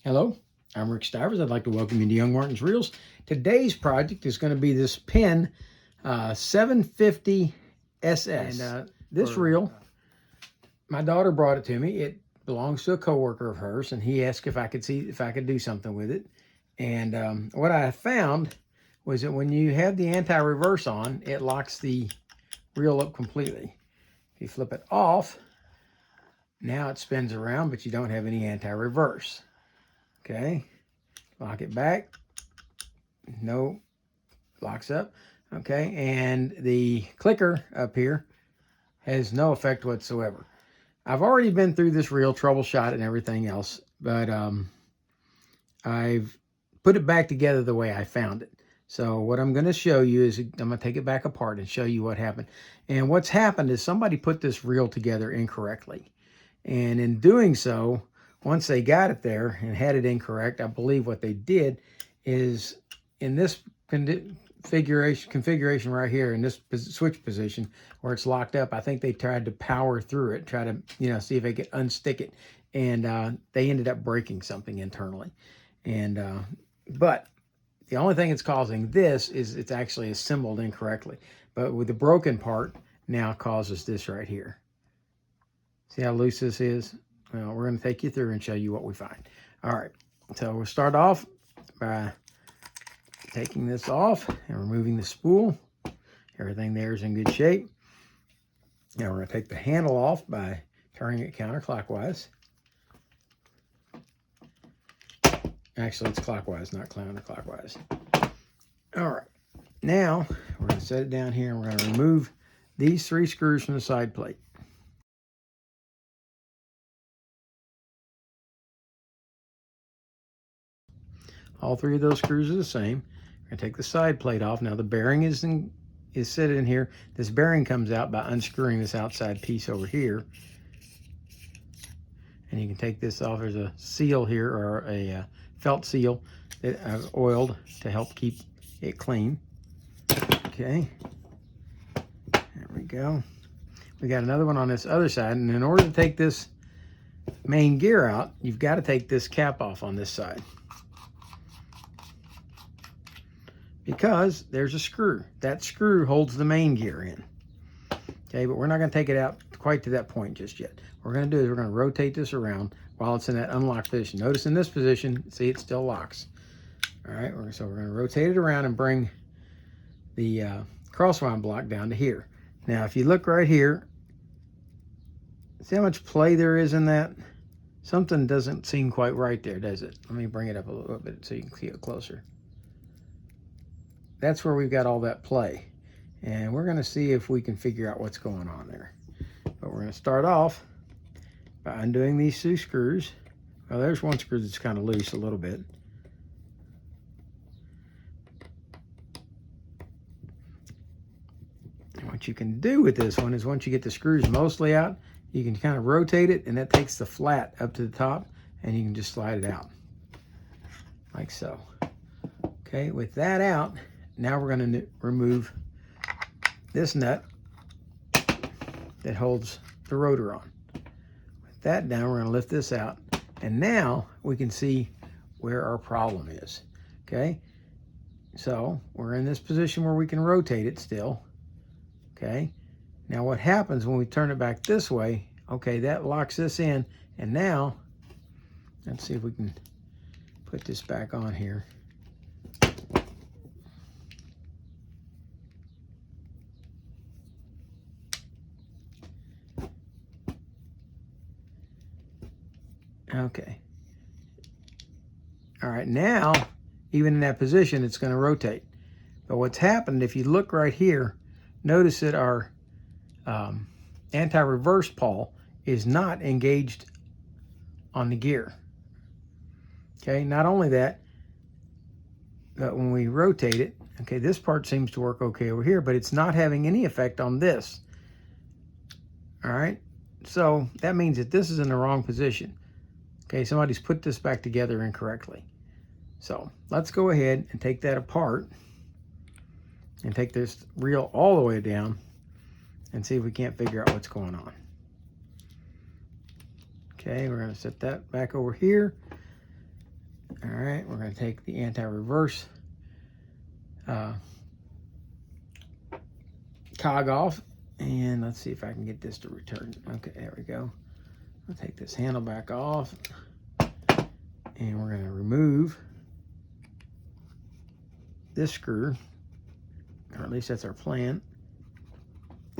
Hello, I'm Rick Stivers. I'd like to welcome you to YoungMartin'sReels. Today's project is going to be this Penn 750SS. And this reel, my daughter brought it to me. It belongs to a coworker of hers, and he asked if I could see if I could do something with it. And what I found was that when you have the anti-reverse on, it locks the reel up completely. If you flip it off, now it spins around, but you don't have any anti-reverse. Okay, lock it back. No, locks up. Okay, and the clicker up here has no effect whatsoever. I've already been through this reel, troubleshot and everything else, but I've put it back together the way I found it. So what I'm going to show you is I'm going to take it back apart and show you what happened. And what's happened is somebody put this reel together incorrectly. And in doing so, once they got it there and had it incorrect, I believe what they did is in this configuration right here, in this switch position where it's locked up, I think they tried to power through it, try to, see if they could unstick it. And they ended up breaking something internally. And but the only thing that's causing this is it's actually assembled incorrectly. But with the broken part now causes this right here. See how loose this is? Well, we're going to take you through and show you what we find. All right, so we'll start off by taking this off and removing the spool. Everything there is in good shape. Now we're going to take the handle off by turning it counterclockwise. Actually, it's clockwise, not counterclockwise. All right, now we're going to set it down here and we're going to remove these 3 screws from the side plate. All 3 of those screws are the same. We're going to take the side plate off. Now the bearing is set in here. This bearing comes out by unscrewing this outside piece over here. And you can take this off. There's a seal here, or a felt seal that I've oiled to help keep it clean. Okay, there we go. We got another one on this other side, and in order to take this main gear out, you've got to take this cap off on this side, because there's a screw. That screw holds the main gear in. Okay, but we're not going to take it out quite to that point just yet. What we're going to do is we're going to rotate this around while it's in that unlocked position. Notice in this position, see, it still locks. All right, so we're going to rotate it around and bring the crosswind block down to here. Now, if you look right here, see how much play there is in that? Something doesn't seem quite right there, does it? Let me bring it up a little bit so you can see it closer. That's where we've got all that play. And we're going to see if we can figure out what's going on there. But we're going to start off by undoing these 2 screws. Well, there's one screw that's kind of loose a little bit. And what you can do with this one is once you get the screws mostly out, you can kind of rotate it, and that takes the flat up to the top, and you can just slide it out like so. Okay, with that out, now we're going to remove this nut that holds the rotor on. With that down, we're going to lift this out, and now we can see where our problem is. Okay, so we're in this position where we can rotate it still. Okay, now what happens when we turn it back this way? Okay, that locks this in, and now let's see if we can put this back on here. Okay. All right, now, even in that position, it's going to rotate. But what's happened, if you look right here, notice that our anti-reverse pawl is not engaged on the gear. Okay, not only that, but when we rotate it, okay, this part seems to work okay over here, but it's not having any effect on this. All right, so that means that this is in the wrong position. Okay, somebody's put this back together incorrectly. So let's go ahead and take that apart and take this reel all the way down and see if we can't figure out what's going on. Okay, we're going to set that back over here. All right, we're going to take the anti-reverse cog off, and let's see if I can get this to return. Okay, there we go. I'll take this handle back off, and we're going to remove this screw, or at least that's our plan.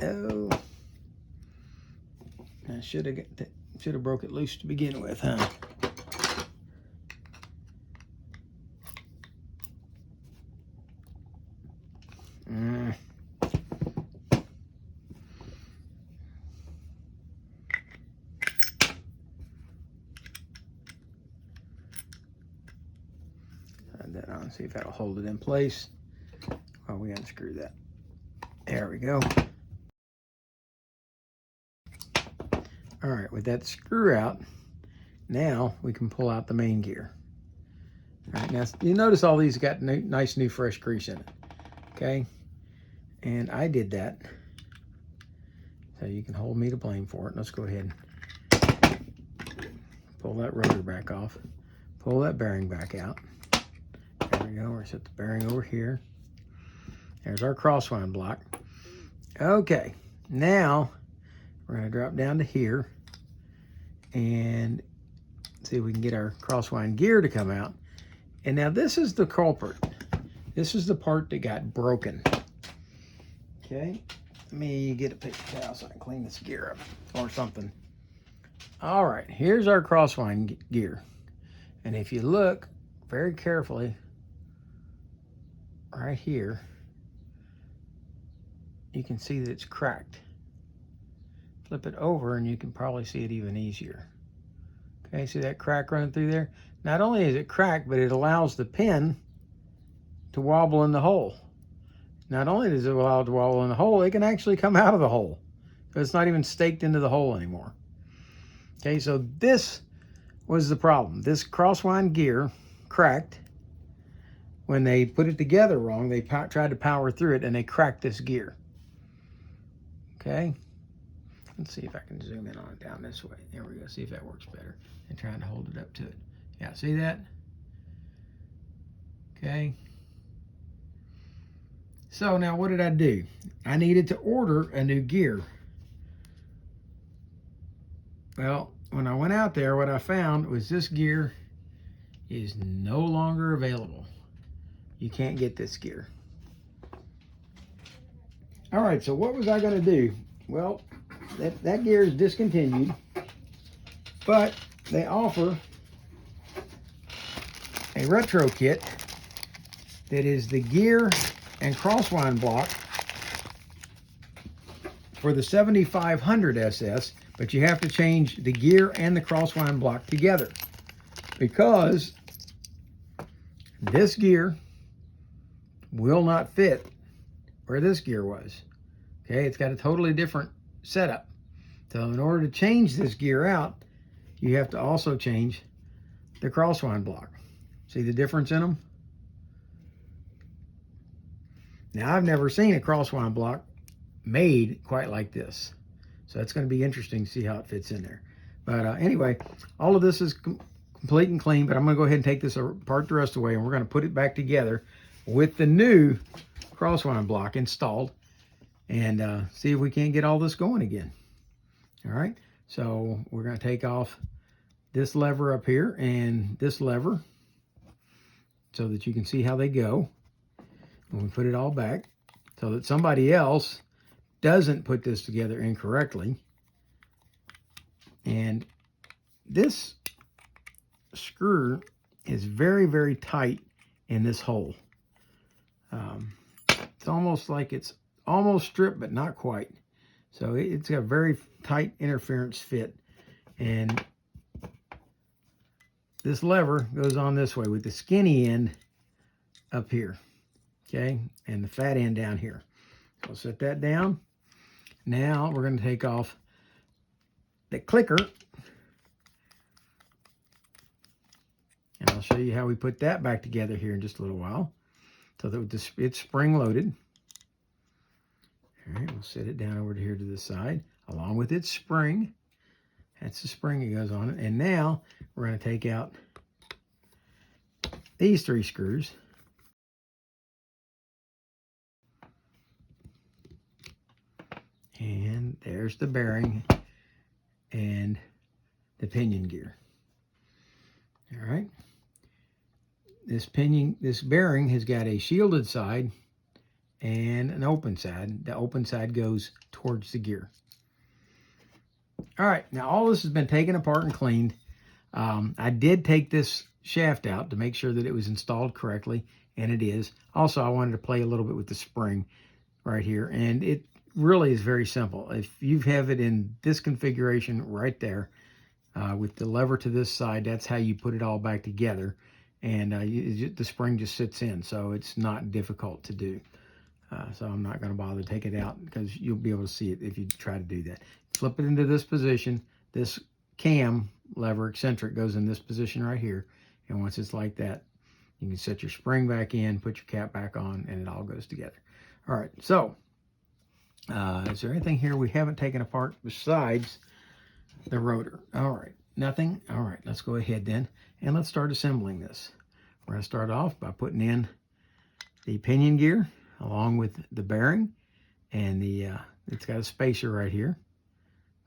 Oh, I should have broke it loose to begin with, huh? That on, see if that'll hold it in place. Oh, we unscrew that. There we go. All right, with that screw out, now we can pull out the main gear. All right, now you notice all these got nice new fresh grease in it. Okay, and I did that, so you can hold me to blame for it. Let's go ahead and pull that rotor back off, pull that bearing back out. There we go. We're set the bearing over here. There's our crosswind block. Okay, now we're going to drop down to here and see if we can get our crosswind gear to come out. And now this is the culprit. This is the part that got broken. Okay, let me get a paper towel so I can clean this gear up or something. All right, here's our crosswind gear. And if you look very carefully, right here, you can see that it's cracked. Flip it over and you can probably see it even easier. Okay, see that crack running through there? Not only is it cracked, but it allows the pin to wobble in the hole. Not only does it allow it to wobble in the hole, it can actually come out of the hole. So it's not even staked into the hole anymore. Okay, so this was the problem. This crosswind gear cracked. When they put it together wrong, they tried to power through it and they cracked this gear. Okay, let's see if I can zoom in on it down this way. There we go, see if that works better. And trying to hold it up to it. Yeah, see that? Okay. So now what did I do? I needed to order a new gear. Well, when I went out there, what I found was this gear is no longer available. You can't get this gear. All right, so what was I going to do? Well, that gear is discontinued, but they offer a retro kit that is the gear and crosswind block for the 7500SS, but you have to change the gear and the crosswind block together because this gear will not fit where this gear was. Okay, it's got a totally different setup. So in order to change this gear out, you have to also change the crosswind block. See the difference in them? Now, I've never seen a crosswind block made quite like this. So it's going to be interesting to see how it fits in there. But anyway, all of this is complete and clean, but I'm going to go ahead and take this apart the rest of the way, and we're going to put it back together with the new crosswind block installed and see if we can't get all this going again. All right, so we're going to take off this lever up here and this lever so that you can see how they go. And we put it all back so that somebody else doesn't put this together incorrectly. And this screw is very, very tight in this hole. It's almost like it's almost stripped, but not quite. So it's got a very tight interference fit. And this lever goes on this way with the skinny end up here. Okay, and the fat end down here. So I'll set that down. Now we're going to take off the clicker. And I'll show you how we put that back together here in just a little while. So that it's spring loaded. All right, we'll set it down over here to the side, along with its spring. That's the spring that goes on it. And now we're going to take out these 3 screws. And there's the bearing and the pinion gear. All right. This bearing has got a shielded side and an open side. The open side goes towards the gear. All right, now all this has been taken apart and cleaned. I did take this shaft out to make sure that it was installed correctly, and it is. Also, I wanted to play a little bit with the spring right here, and it really is very simple. If you have it in this configuration right there, with the lever to this side, that's how you put it all back together, and the spring just sits in, so it's not difficult to do. So I'm not going to bother to take it out because you'll be able to see it if you try to do that. Flip it into this position. This cam lever eccentric goes in this position right here, and once it's like that, you can set your spring back in, put your cap back on, and it all goes together. All right, so is there anything here we haven't taken apart besides the rotor? All right, nothing. All right, let's go ahead then, and let's start assembling this. We're going to start off by putting in the pinion gear along with the bearing, and it's got a spacer right here.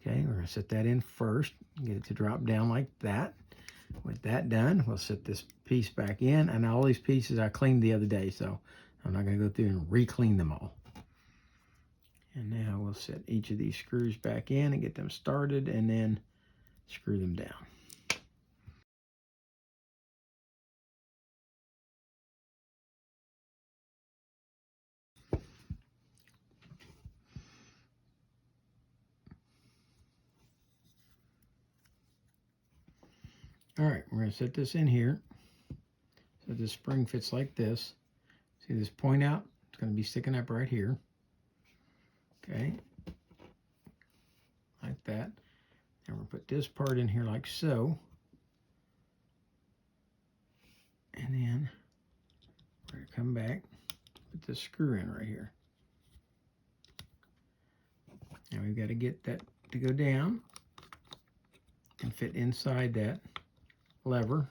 Okay, we're going to set that in first, get it to drop down like that. With that done, we'll set this piece back in, and all these pieces I cleaned the other day, so I'm not going to go through and re-clean them all. And now we'll set each of these screws back in and get them started, and then screw them down. All right, we're going to set this in here so this spring fits like this. See this point out? It's going to be sticking up right here. Okay, like that. And we're going to put this part in here like so. And then we're going to come back, put this screw in right here. Now we've got to get that to go down and fit inside that lever.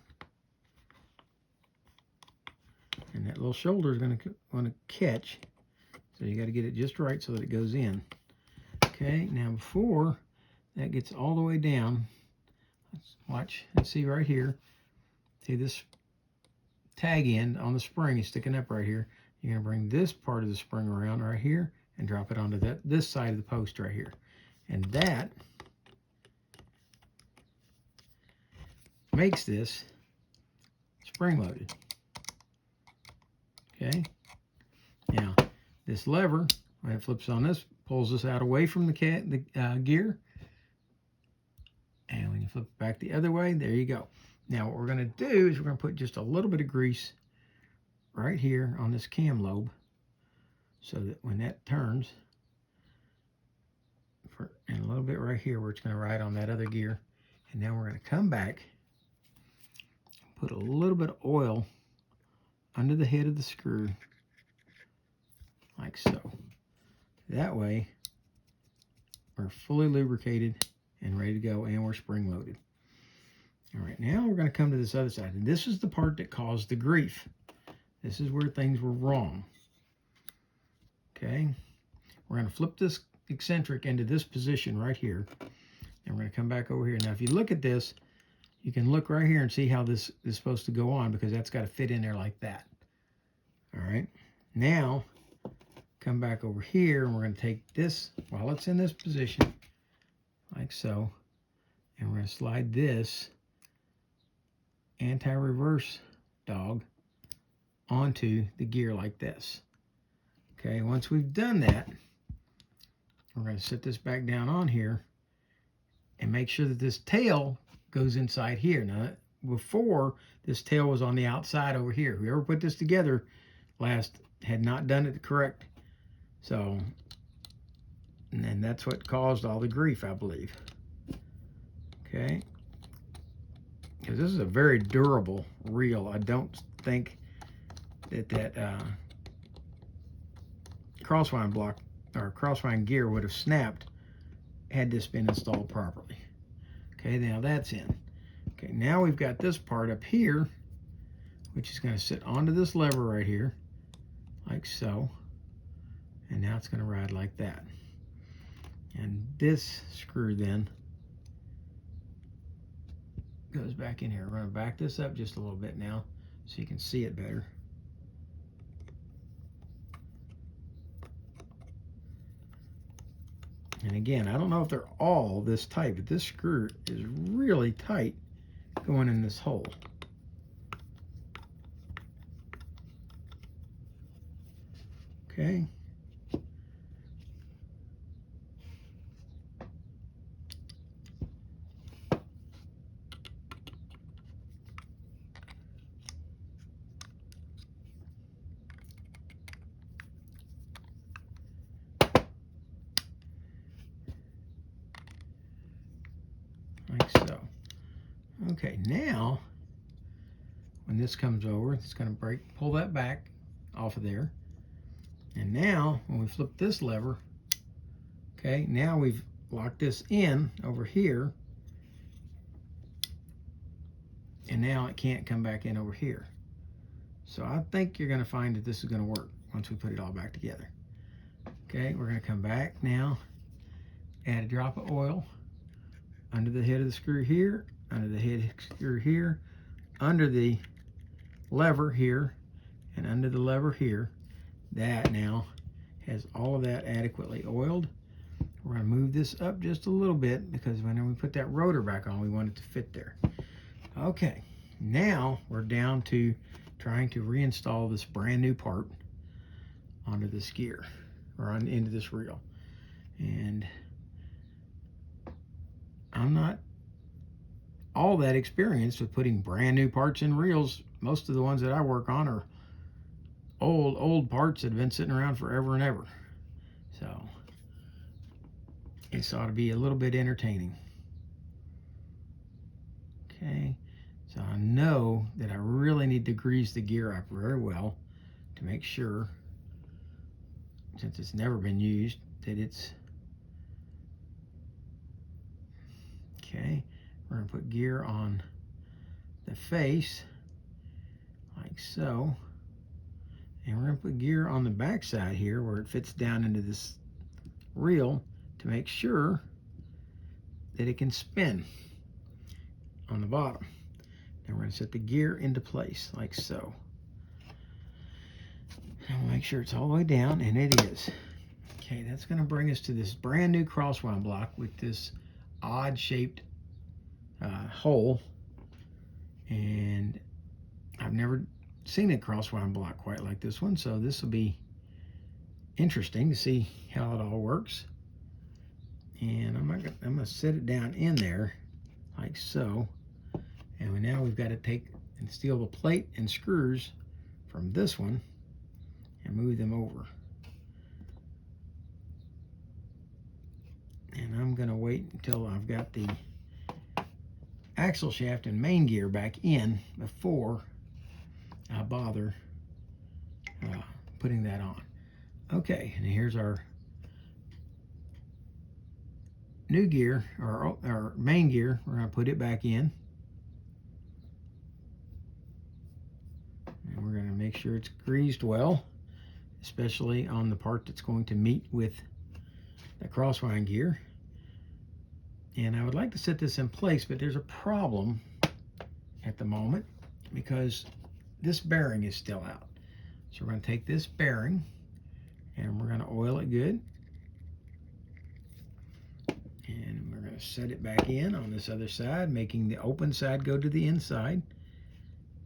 And that little shoulder is going to catch. So you got to get it just right so that it goes in. Okay, now before that gets all the way down, let's watch and see right here. See this tag end on the spring is sticking up right here. You're going to bring this part of the spring around right here and drop it onto this side of the post right here. And that makes this spring loaded. Okay, now this lever, when it flips on this, pulls this out away from the gear, and when you flip it back the other way, there you go. Now what we're going to do is we're going to put just a little bit of grease right here on this cam lobe, so that when that turns, and a little bit right here where it's going to ride on that other gear, and now we're going to come back, put a little bit of oil under the head of the screw, like so. That way, we're fully lubricated and ready to go, and we're spring loaded. All right, now we're going to come to this other side, and this is the part that caused the grief. This is where things were wrong. Okay, we're going to flip this eccentric into this position right here, and we're going to come back over here. Now, if you look at this, you can look right here and see how this is supposed to go on, because that's got to fit in there like that. All right, now come back over here, and we're going to take this while it's in this position, like so, and we're going to slide this anti-reverse dog onto the gear like this. Okay, once we've done that, we're going to set this back down on here and make sure that this tail goes inside here. Now, before, this tail was on the outside over here. Whoever put this together last had not done it correct. So, and that's what caused all the grief, I believe. Okay, because this is a very durable reel. I don't think that crosswind block or crosswind gear would have snapped had this been installed properly. Okay, now that's in. Okay, now we've got this part up here, which is going to sit onto this lever right here, like so. And now it's going to ride like that. And this screw then goes back in here. We're going to back this up just a little bit now so you can see it better. And again, I don't know if they're all this tight, but this screw is really tight going in this hole. Okay. Like so. Okay, now when this comes over, it's going to pull that back off of there. And now when we flip this lever, okay, now we've locked this in over here, and now it can't come back in over here. So I think you're going to find that this is going to work once we put it all back together. Okay, we're going to come back now, add a drop of oil under the head of the screw here, under the head screw here, under the lever here, and under the lever here. That now has all of that adequately oiled. We're going to move this up just a little bit because when we put that rotor back on, we want it to fit there. Okay, now we're down to trying to reinstall this brand new part onto this gear, or into this reel. And I'm not all that experienced with putting brand new parts in reels. Most of the ones that I work on are old parts that have been sitting around forever and ever. So this ought to be a little bit entertaining. Okay, so I know that I really need to grease the gear up very well to make sure, since it's never been used, that it's okay. We're going to put gear on the face like so. And we're going to put gear on the back side here where it fits down into this reel to make sure that it can spin on the bottom. Then we're going to set the gear into place like so. And we'll make sure it's all the way down, and it is. Okay, that's going to bring us to this brand new crosswind block with this odd shaped hole. And I've never seen a crosswind block quite like this one, so this will be interesting to see how it all works. And I'm going to set it down in there like so. And now we've got to take and steal the plate and screws from this one and move them over. And I'm going to wait until I've got the axle shaft and main gear back in before I bother putting that on. Okay, and here's our new gear, or our main gear. We're going to put it back in. And we're going to make sure it's greased well, especially on the part that's going to meet with the crosswind gear. And I would like to set this in place, but there's a problem at the moment because this bearing is still out. So we're going to take this bearing and we're going to oil it good. And we're going to set it back in on this other side, making the open side go to the inside.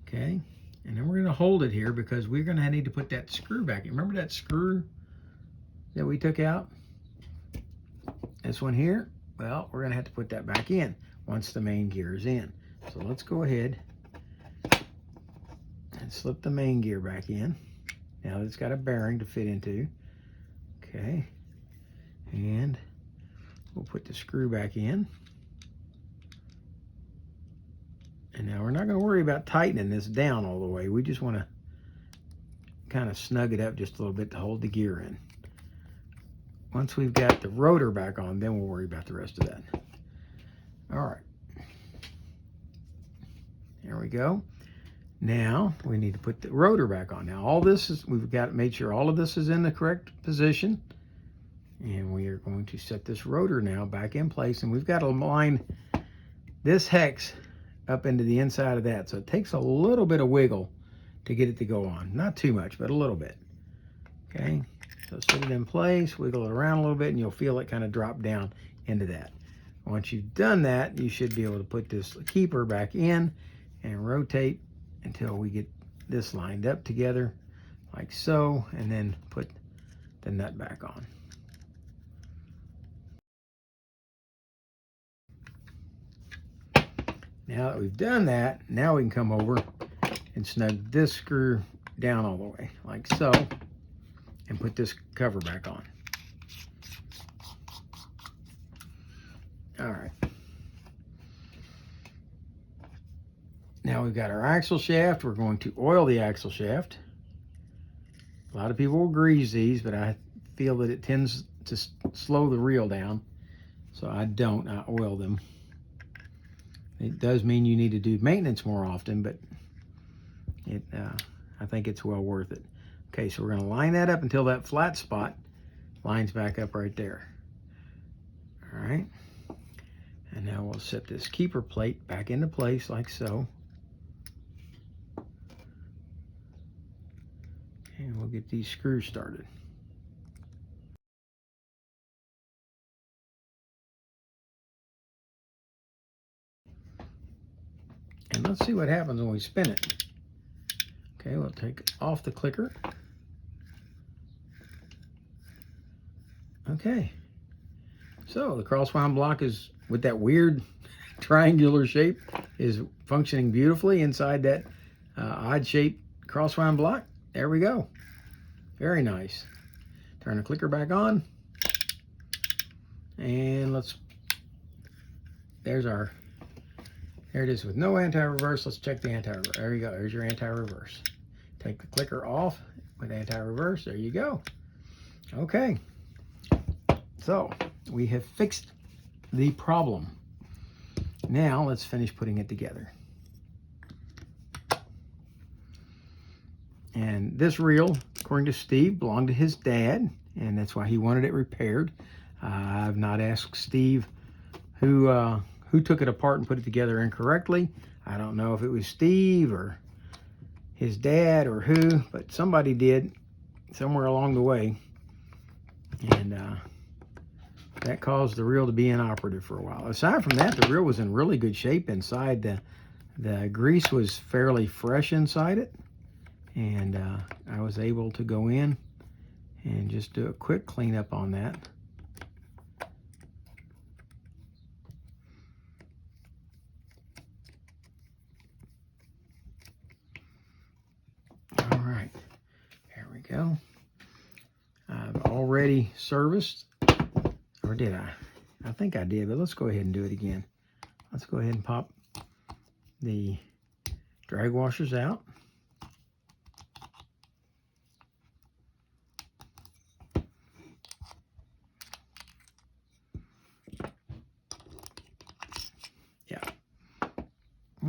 Okay. And then we're going to hold it here because we're going to need to put that screw back in. Remember that screw that we took out? This one here? Well, we're going to have to put that back in once the main gear is in. So let's go ahead and slip the main gear back in. Now that it's got a bearing to fit into. Okay. And we'll put the screw back in. And now we're not going to worry about tightening this down all the way. We just want to kind of snug it up just a little bit to hold the gear in. Once we've got the rotor back on, then we'll worry about the rest of that. All right. There we go. Now we need to put the rotor back on. Now all this is, we've got made sure all of this is in the correct position. And we are going to set this rotor now back in place. And we've got to line this hex up into the inside of that. So it takes a little bit of wiggle to get it to go on. Not too much, but a little bit. Okay, so set it in place, wiggle it around a little bit, and you'll feel it kind of drop down into that. Once you've done that, you should be able to put this keeper back in and rotate until we get this lined up together like so, and then put the nut back on. Now that we've done that, now we can come over and snug this screw down all the way like so, and put this cover back on. All right. Now we've got our axle shaft. We're going to oil the axle shaft. A lot of people will grease these, but I feel that it tends to slow the reel down, so I don't. I oil them. It does mean you need to do maintenance more often, but I think it's well worth it. Okay, so we're going to line that up until that flat spot lines back up right there. All right. And now we'll set this keeper plate back into place like so. And we'll get these screws started. And let's see what happens when we spin it. Okay, we'll take off the clicker. Okay. So the crosswound block is, with that weird triangular shape, is functioning beautifully inside that odd shaped crosswound block. There we go. Very nice. Turn the clicker back on. And there's our, there it is with no anti-reverse. Let's check the anti-reverse. There you go. There's your anti-reverse. Take the clicker off with anti-reverse. There you go. Okay. So we have fixed the problem. Now let's finish putting it together. And this reel, according to Steve, belonged to his dad, and that's why he wanted it repaired. I've not asked Steve who took it apart and put it together incorrectly. I don't know if it was Steve or his dad or who, but somebody did somewhere along the way. And that caused the reel to be inoperative for a while. Aside from that, the reel was in really good shape inside. The grease was fairly fresh inside it. And I was able to go in and just do a quick cleanup on that. All right, there we go. I've already serviced, or did I? I think I did, but let's go ahead and do it again. Let's go ahead and pop the drag washers out.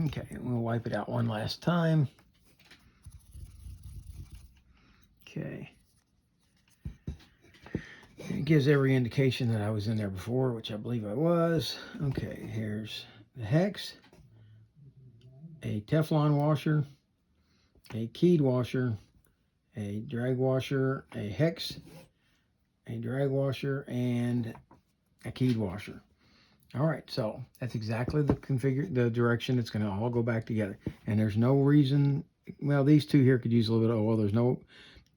Okay, we'll wipe it out one last time. Okay. It gives every indication that I was in there before, which I believe I was. Okay, here's the hex, a Teflon washer, a keyed washer, a drag washer, a hex, a drag washer, and a keyed washer. All right, so that's exactly the direction it's going to all go back together. And there's no reason, well, these two here could use a little bit of oil.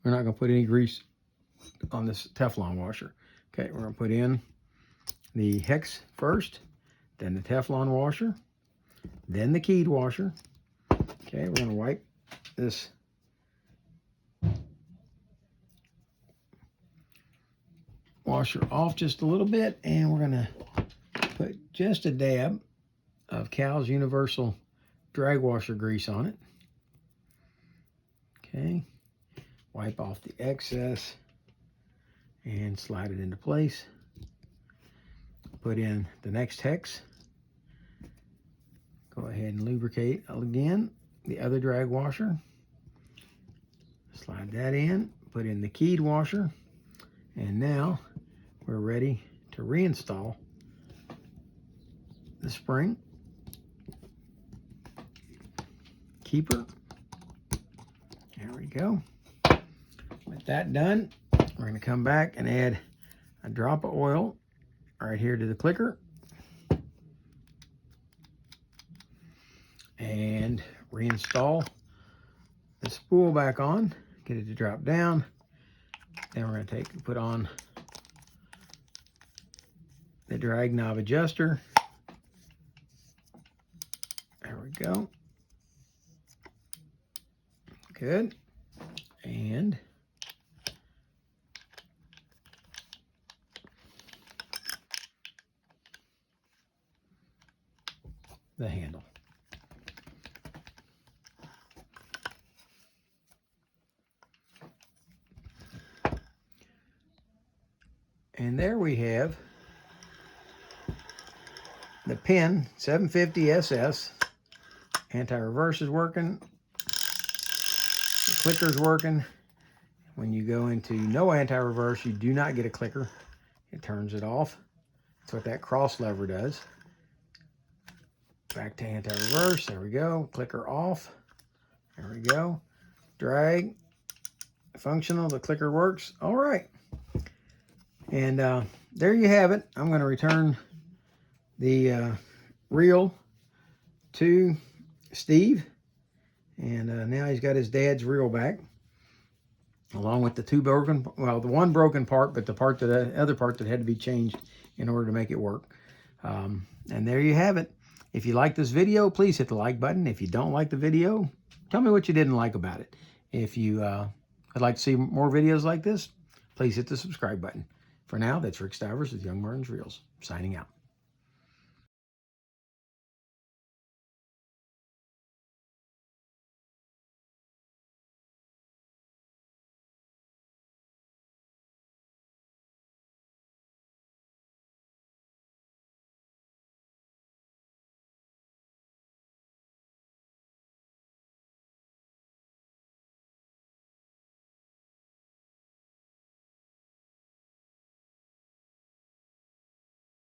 We're not going to put any grease on this Teflon washer. Okay, we're going to put in the hex first, then the Teflon washer, then the keyed washer. Okay, we're going to wipe this washer off just a little bit, and we're going to put just a dab of Cal's Universal drag washer grease on it. Okay, wipe off the excess and slide it into place. Put in the next hex. Go ahead and lubricate again the other drag washer. Slide that in, put in the keyed washer, and now we're ready to reinstall the spring, keeper. There we go. With that done, we're going to come back and add a drop of oil right here to the clicker and reinstall the spool back on, get it to drop down. Then we're going to put on the drag knob adjuster. There we go. Good. And the handle. And there we have the Penn 750SS. Anti-reverse is working. The clicker's working. When you go into no anti-reverse, you do not get a clicker. It turns it off. That's what that cross lever does. Back to anti-reverse. There we go. Clicker off. There we go. Drag. Functional. The clicker works. All right. And there you have it. I'm going to return the reel to Steve. And now he's got his dad's reel back, along with the two broken, well, the one broken part, but the part that the other part that had to be changed in order to make it work. And there you have it. If you like this video, please hit the like button. If you don't like the video, tell me what you didn't like about it. If you would like to see more videos like this, please hit the subscribe button. For now, that's Rick Stivers with YoungMartin'sReels, signing out.